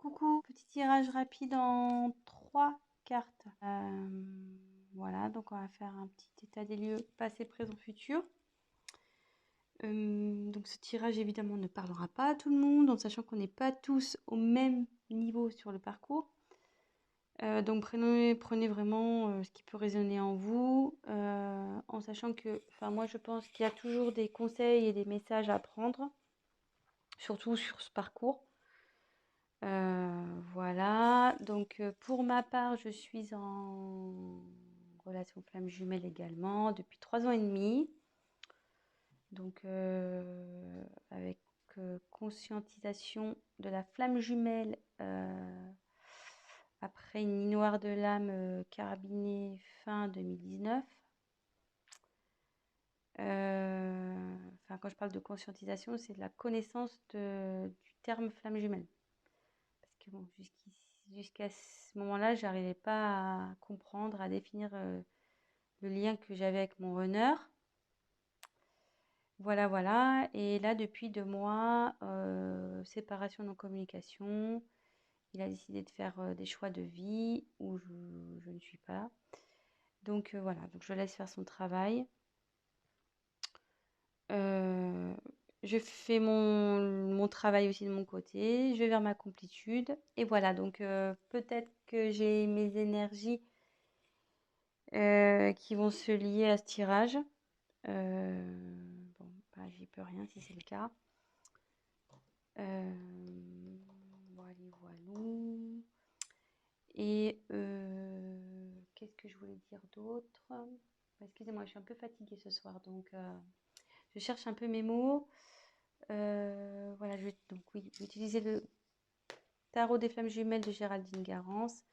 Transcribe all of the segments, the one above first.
Coucou, petit tirage rapide en 3 cartes. Voilà, donc on va faire un petit état des lieux passé, présent, futur. Donc ce tirage évidemment ne parlera pas à tout le monde, en sachant qu'on n'est pas tous au même niveau sur le parcours. Donc prenez vraiment ce qui peut résonner en vous, en sachant que, moi je pense qu'il y a toujours des conseils et des messages à prendre, surtout sur ce parcours. Voilà, donc pour ma part, je suis en relation flamme jumelle également depuis 3 ans et demi. Donc avec conscientisation de la flamme jumelle après une nuit noire de l'âme carabinée fin 2019. Quand je parle de conscientisation, c'est de la connaissance du terme flamme jumelle. Parce que bon, jusqu'à ce moment-là, j'arrivais pas à comprendre, à définir le lien que j'avais avec mon runner. Voilà, voilà. Et là, depuis 2 mois, séparation non-communication. Il a décidé de faire des choix de vie où je ne suis pas. Donc voilà, donc je laisse faire son travail. Je fais mon travail aussi de mon côté. Je vais vers ma complétude. Et voilà, donc peut-être que j'ai mes énergies qui vont se lier à ce tirage. Bon, j'y peux rien si c'est le cas. Voilà, voilà. Et qu'est-ce que je voulais dire d'autre? Excusez-moi, je suis un peu fatiguée ce soir, donc je cherche un peu mes mots. Voilà, je vais utiliser le tarot des flammes jumelles de Géraldine Garance.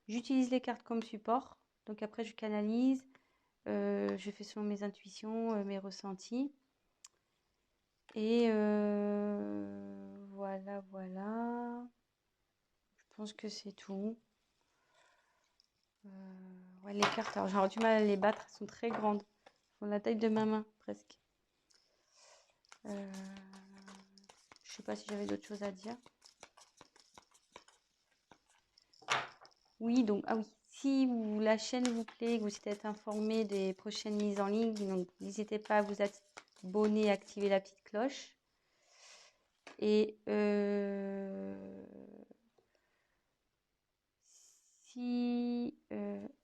J'utilise les cartes comme support. Donc après, je canalise. Je fais selon mes intuitions, mes ressentis. Et voilà, voilà. Je pense que c'est tout. Ouais, les cartes, alors j'aurais du mal à les battre. Elles sont très grandes. Elles font la taille de ma main, presque. Je sais pas si j'avais d'autres choses à dire. Oui, donc, oui. Si la chaîne vous plaît, que vous êtes informé des prochaines mises en ligne, donc n'hésitez pas à vous abonner, activer la petite cloche. Et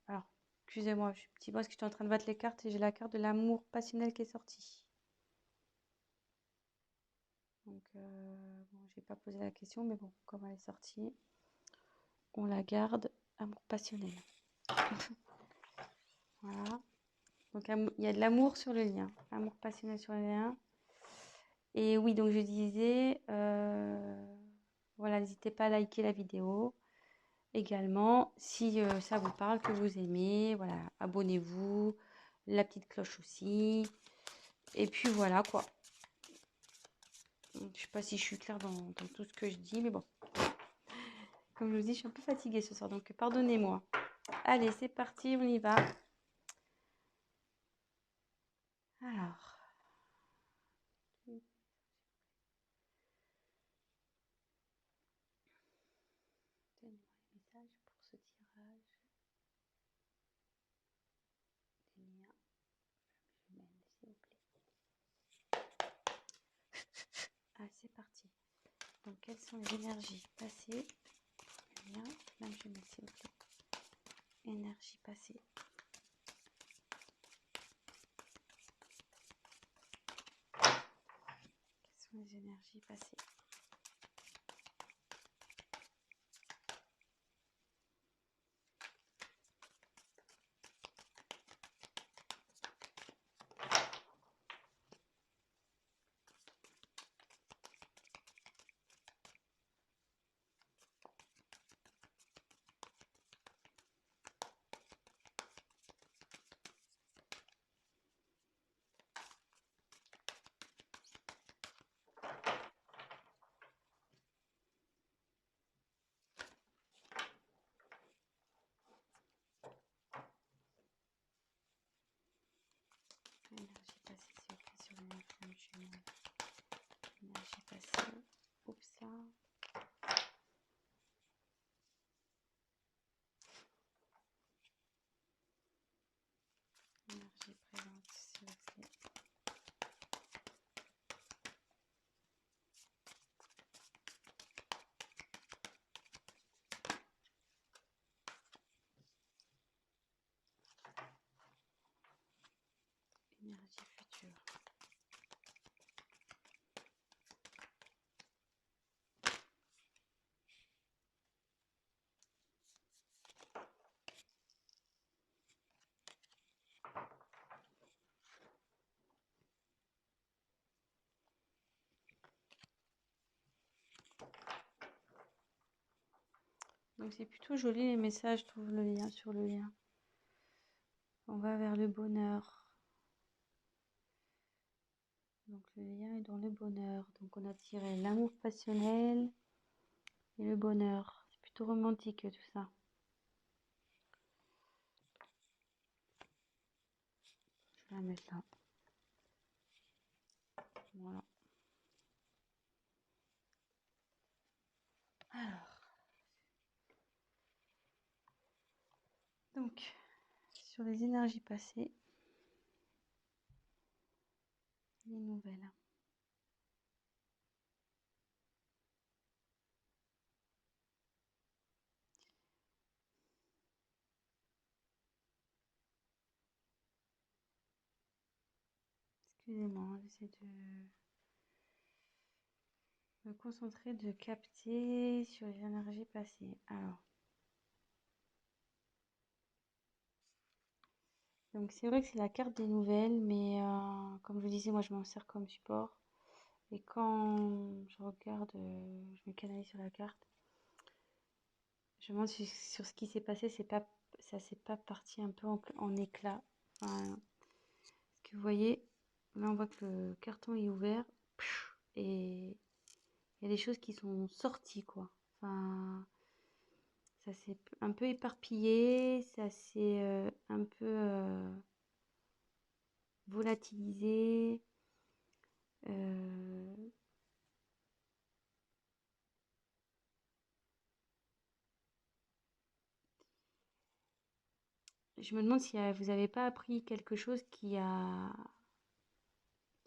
alors, excusez-moi, je suis petit parce que je suis en train de battre les cartes et j'ai la carte de l'amour passionnel qui est sortie. Donc, bon, j'ai pas posé la question, mais bon, comme elle est sortie, on la garde. Amour passionnel. Voilà. Donc, il y a de l'amour sur le lien. Amour passionnel sur le lien. Et oui, donc je disais, voilà, n'hésitez pas à liker la vidéo. Également, si ça vous parle, que vous aimez, voilà, abonnez-vous, la petite cloche aussi. Et puis voilà quoi. Je sais pas si je suis claire dans tout ce que je dis, mais bon. Comme je vous dis, je suis un peu fatiguée ce soir, donc pardonnez-moi. Allez, c'est parti, on y va. Alors. Donnez-moi les messages pour ce tirage. Des liens. S'il vous plaît. Ah, c'est parti. Donc, quelles sont les énergies passées? Lien, même je mets s'il vous plaît. Énergie passée. Quelles sont les énergies passées? Donc c'est plutôt joli les messages, je trouve, le lien sur le lien. On va vers le bonheur. Donc le lien est dans le bonheur. Donc on a tiré l'amour passionnel et le bonheur. C'est plutôt romantique tout ça. Je vais la mettre là. Voilà. Alors, donc, sur les énergies passées, les nouvelles. Excusez-moi, j'essaie de me concentrer, de capter sur les énergies passées. Alors, donc c'est vrai que c'est la carte des nouvelles, mais comme je vous disais, moi je m'en sers comme support. Et quand je regarde, je me canalise sur la carte, je me demande sur ce qui s'est passé, ça s'est pas parti un peu en éclats. Enfin, ce que vous voyez, là on voit que le carton est ouvert et il y a des choses qui sont sorties, quoi. Enfin, ça s'est un peu éparpillé, ça s'est un peu volatilisé. euh, je me demande si vous n'avez pas appris quelque chose qui a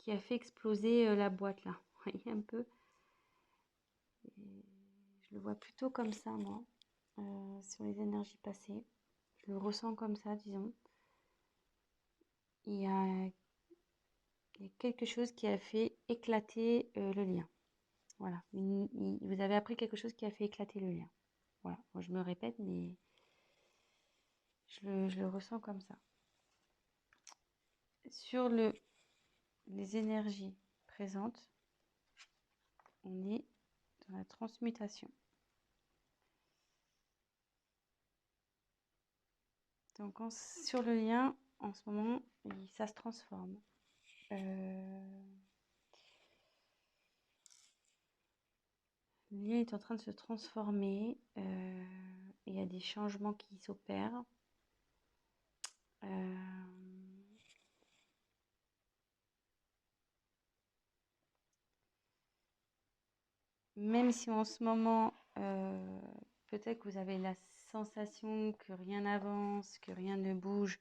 fait exploser la boîte là. Vous voyez un peu. Et je le vois plutôt comme ça, moi, sur les énergies passées. Je le ressens comme ça, disons. Il y a, il y a quelque chose qui a fait éclater le lien. Voilà. Vous avez appris quelque chose qui a fait éclater le lien. Voilà. Moi, je me répète, mais je le ressens comme ça. Sur les énergies présentes, on est dans la transmutation. Donc, sur le lien, en ce moment, ça se transforme. Le lien est en train de se transformer. Il y a des changements qui s'opèrent. Même si en ce moment, peut-être que vous avez la sensation que rien n'avance, que rien ne bouge.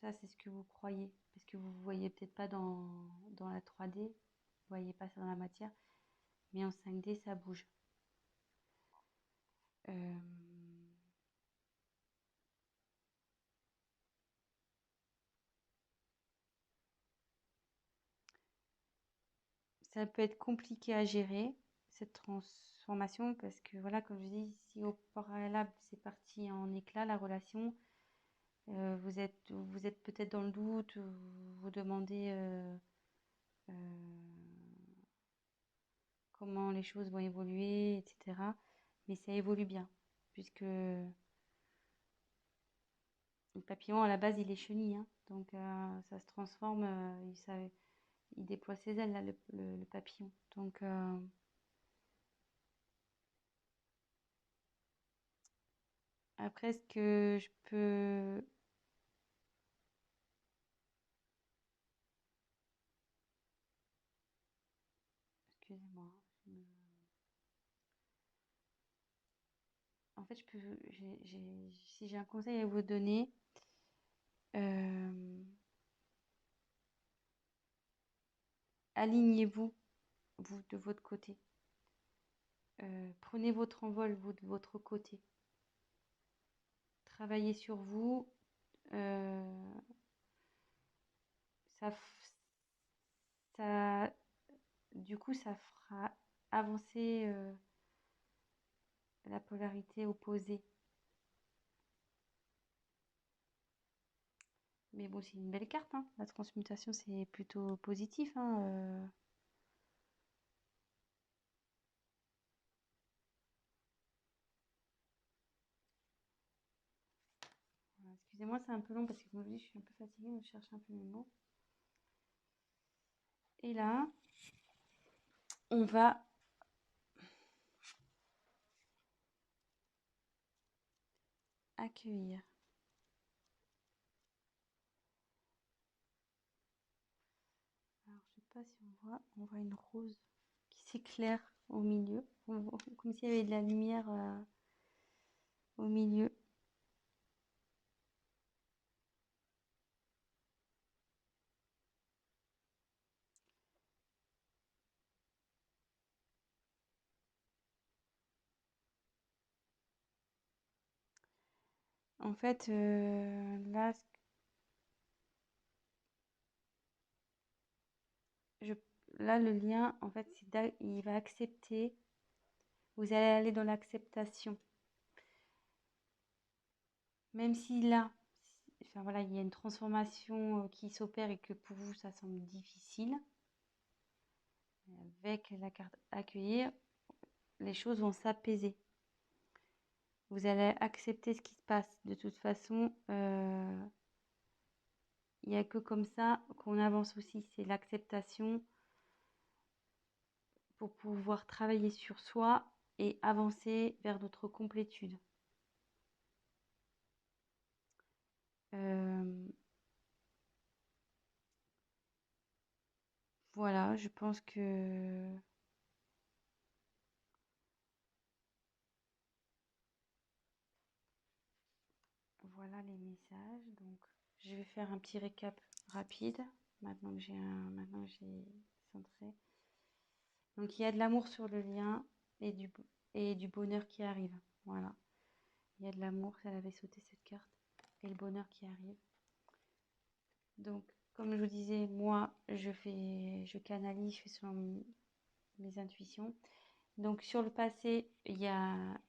Ça, c'est ce que vous croyez. Parce que vous ne voyez peut-être pas dans la 3D. Vous ne voyez pas ça dans la matière. Mais en 5D, ça bouge. Euh, Ça peut être compliqué à gérer, cette transformation, parce que voilà, comme je dis, si au préalable c'est parti en éclat, la relation, vous êtes peut-être dans le doute, vous vous demandez euh, comment les choses vont évoluer, etc. Mais ça évolue bien, puisque le papillon, à la base, il est chenille, hein, donc ça se transforme, il déploie ses ailes, là, le papillon. Donc, après, ce que je peux... Excusez-moi. En fait, si j'ai un conseil à vous donner, euh, alignez-vous, vous, de votre côté. Prenez votre envol, vous, de votre côté. Travaillez sur vous. euh, ça, ça, du coup, ça fera avancer la polarité opposée. Mais bon, c'est une belle carte, hein. La transmutation, c'est plutôt positif, hein. Excusez-moi, c'est un peu long parce que comme je vous dis, je suis un peu fatiguée, donc je cherche un peu mes mots. Et là, on va accueillir. Alors, je sais pas si on voit une rose qui s'éclaire au milieu, comme s'il y avait de la lumière au milieu. En fait, là, je, là, le lien, en fait, il va accepter. Vous allez aller dans l'acceptation. Même si là, enfin voilà, il y a une transformation qui s'opère et que pour vous, ça semble difficile, avec la carte accueillir, les choses vont s'apaiser. Vous allez accepter ce qui se passe. De toute façon, il n'y a que comme ça qu'on avance aussi. C'est l'acceptation pour pouvoir travailler sur soi et avancer vers notre complétude. Voilà, je pense que voilà les messages. Donc, je vais faire un petit récap rapide. Maintenant que j'ai centré. Donc, il y a de l'amour sur le lien et du bonheur qui arrive. Voilà. Il y a de l'amour, elle avait sauté cette carte. Et le bonheur qui arrive. Donc, comme je vous disais, moi, je canalise, je fais selon mes intuitions. Donc, sur le passé, il y a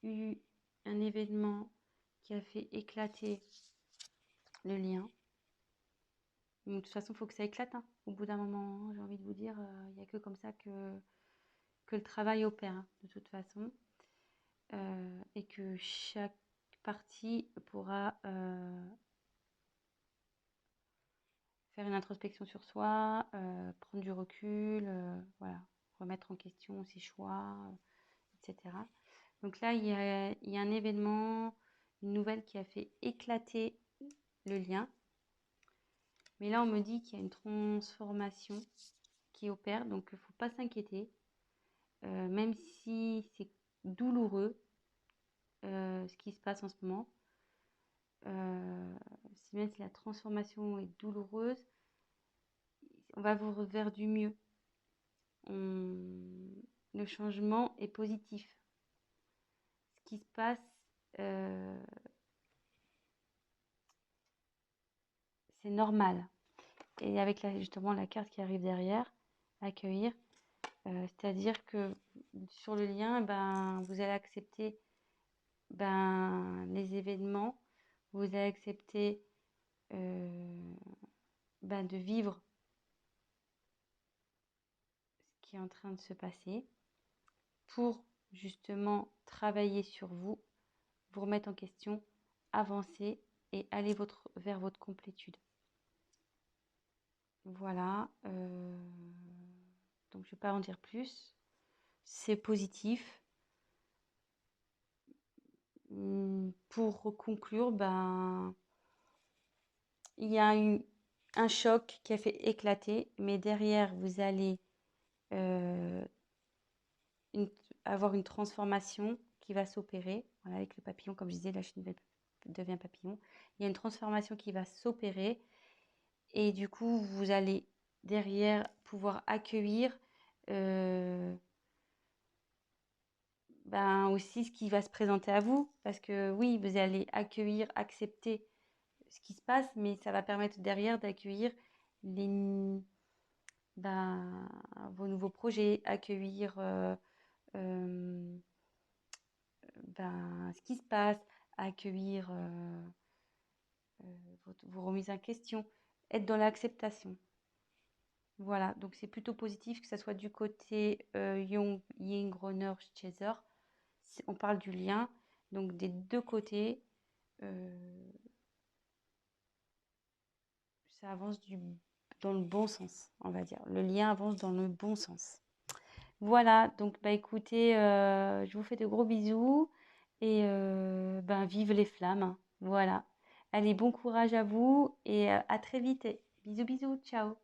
eu un événement qui a fait éclater le lien. Donc, de toute façon, il faut que ça éclate, hein. Au bout d'un moment, j'ai envie de vous dire, il n'y a que comme ça que le travail opère, hein, de toute façon. Et que chaque partie pourra faire une introspection sur soi, prendre du recul, voilà, remettre en question ses choix, etc. Donc là, il y a un événement, une nouvelle qui a fait éclater le lien. Mais là, on me dit qu'il y a une transformation qui opère, donc il ne faut pas s'inquiéter. Même si c'est douloureux, ce qui se passe en ce moment, même si la transformation est douloureuse, on va vous vers du mieux. Le changement est positif. Ce qui se passe, euh, c'est normal. Et avec justement la carte qui arrive derrière, accueillir, c'est-à-dire que sur le lien, ben, vous allez accepter les événements, vous allez accepter de vivre ce qui est en train de se passer pour justement travailler sur vous, vous remettre en question, avancer et aller vers votre complétude. Voilà. Donc je ne vais pas en dire plus. C'est positif. Pour conclure, il y a eu un choc qui a fait éclater, mais derrière, vous allez avoir une transformation qui va s'opérer. Voilà, avec le papillon, comme je disais, la chenille devient papillon. Il y a une transformation qui va s'opérer et du coup, vous allez derrière pouvoir accueillir aussi ce qui va se présenter à vous. Parce que oui, vous allez accueillir, accepter ce qui se passe, mais ça va permettre derrière d'accueillir les, vos nouveaux projets, accueillir ce qui se passe, accueillir vos remises en question, être dans l'acceptation. Voilà, donc c'est plutôt positif que ça soit du côté Jung, Ying, Groner, Chaser. On parle du lien, donc des deux côtés. ça avance dans le bon sens, on va dire. Le lien avance dans le bon sens. Voilà, donc bah écoutez, je vous fais de gros bisous et ben vive les flammes. Voilà. Allez, bon courage à vous et à très vite. Bisous, bisous, ciao.